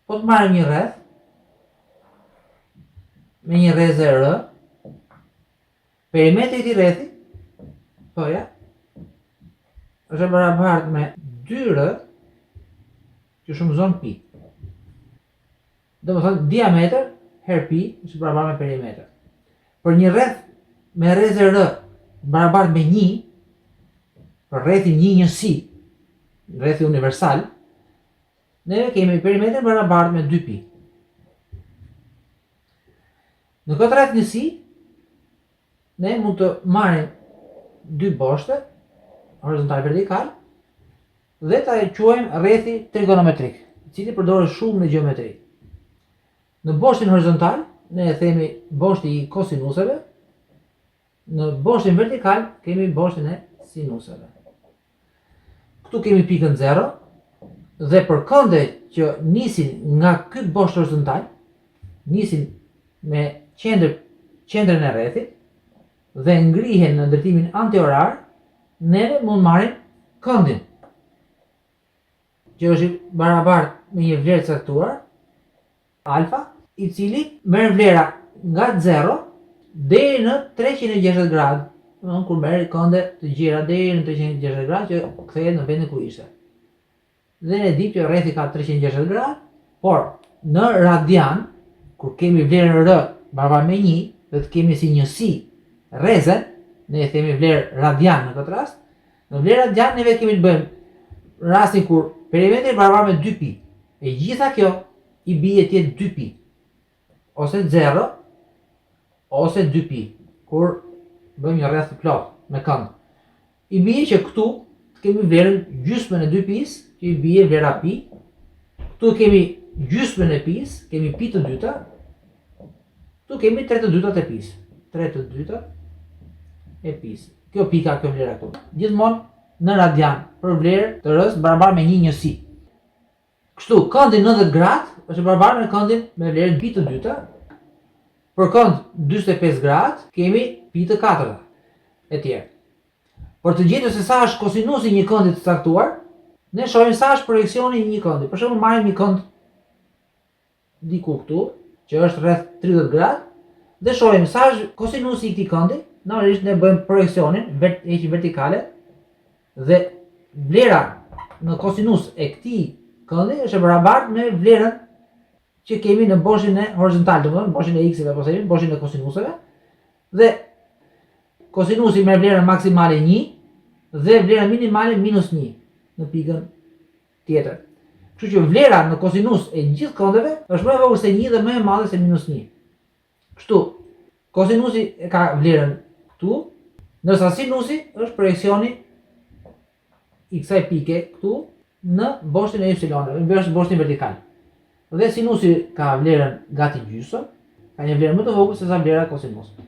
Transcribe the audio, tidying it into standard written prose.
Po të marrim një rreth me një rrezë r, perimetri i rrethit, po ja, është barabartë me 2r që shumëzon pi. Do të thonë diametër her pi është barabartë me perimetër. Për një rreth me rrezë r barabartë me 1, për rrethin 1 njësi, rrethi universal, ne kemi perimetrin barabartë me 2pi. Në këtë rreth njësi, ne mund të marrim dy boshte, horizontal vertikal, dhe ta quajmë rrethi trigonometrik, i cili përdoret shumë në gjeometri. Në boshtin horizontal, ne e themi boshti i kosinuseve, në boshtin vertikal kemi boshtin e sinuseve. Këtu kemi pikën 0, dhe për kënde që nisin nga ky bosht horizontal, nisin me qendrën e rrethit dhe ngrihen në drejtimin antiorar, neve mund marrim këndin, që është barabartë me një vlerë caktuar, alfa, i cili merr vlera nga 0 deri në 360 gradë, kur merr kënde të gjera deri në 360 gradë që kthehet në vendin ku ishte. Dhe ne dimë që rrethi ka 360 gradë, por në radian, kur kemi vlerën r barabartë me 1 dhe të kemi si njësi rrezën, ne e themi vlerë radian në këtë rast. Në vlerë radian neve kemi të bëjmë rastin kur perimetri barabartë me 2pi. E gjitha kjo i bie të jetë 2pi, ose 0, ose 2pi, kur bëjmë një rreth të plotë me kënd. I bie që këtu kemi vlerën gjysmën e 2pis, që i bie vlera pi. Këtu kemi gjysmën e pis, kemi pi të dyta. Këtu kemi 3 të dytat e pis. 3 të dytat e pis. Kjo pika, kjo vlera këtu. Gjithmonë në radian, për vlerë të rës barabartë me 1 njësi. Kështu, këndi 90 gradë është barabartë me këndin me vlerën pi të dyta. Për kënd 45 gradë kemi pi të katërta, e tjerë. Për të gjetur se sa është kosinusi një këndi të caktuar, ne shohim sa është projeksioni i një këndi. Për shembull, marrim një kënd diku këtu, që është rreth 30 gradë, dhe shohim sa është kosinusi i këtij këndi. Normalisht ne bëjmë projeksionin, heqim vertikale, dhe vlera në kosinus e këtij këndi është barabartë me vlerën që kemi në boshtin e horizontal, domethënë boshtin e x-eve apo themi boshtin e kosinuseve, dhe kosinusi merr vlerën maksimale 1 dhe vlerën minimale -1 në pikën tjetër. Kështu që vlera në kosinus e gjithë këndeve është më e vogël se 1 dhe më e madhe se -1. Kështu, kosinusi ka vlerën këtu, ndërsa sinusi është projeksioni i kësaj pike këtu në boshtin e y-ave, në boshtin vertikal. Dhe sinusi ka vlerën gati gjysmë, ka një vlerë më të vogël se sa vlera e kosinusit.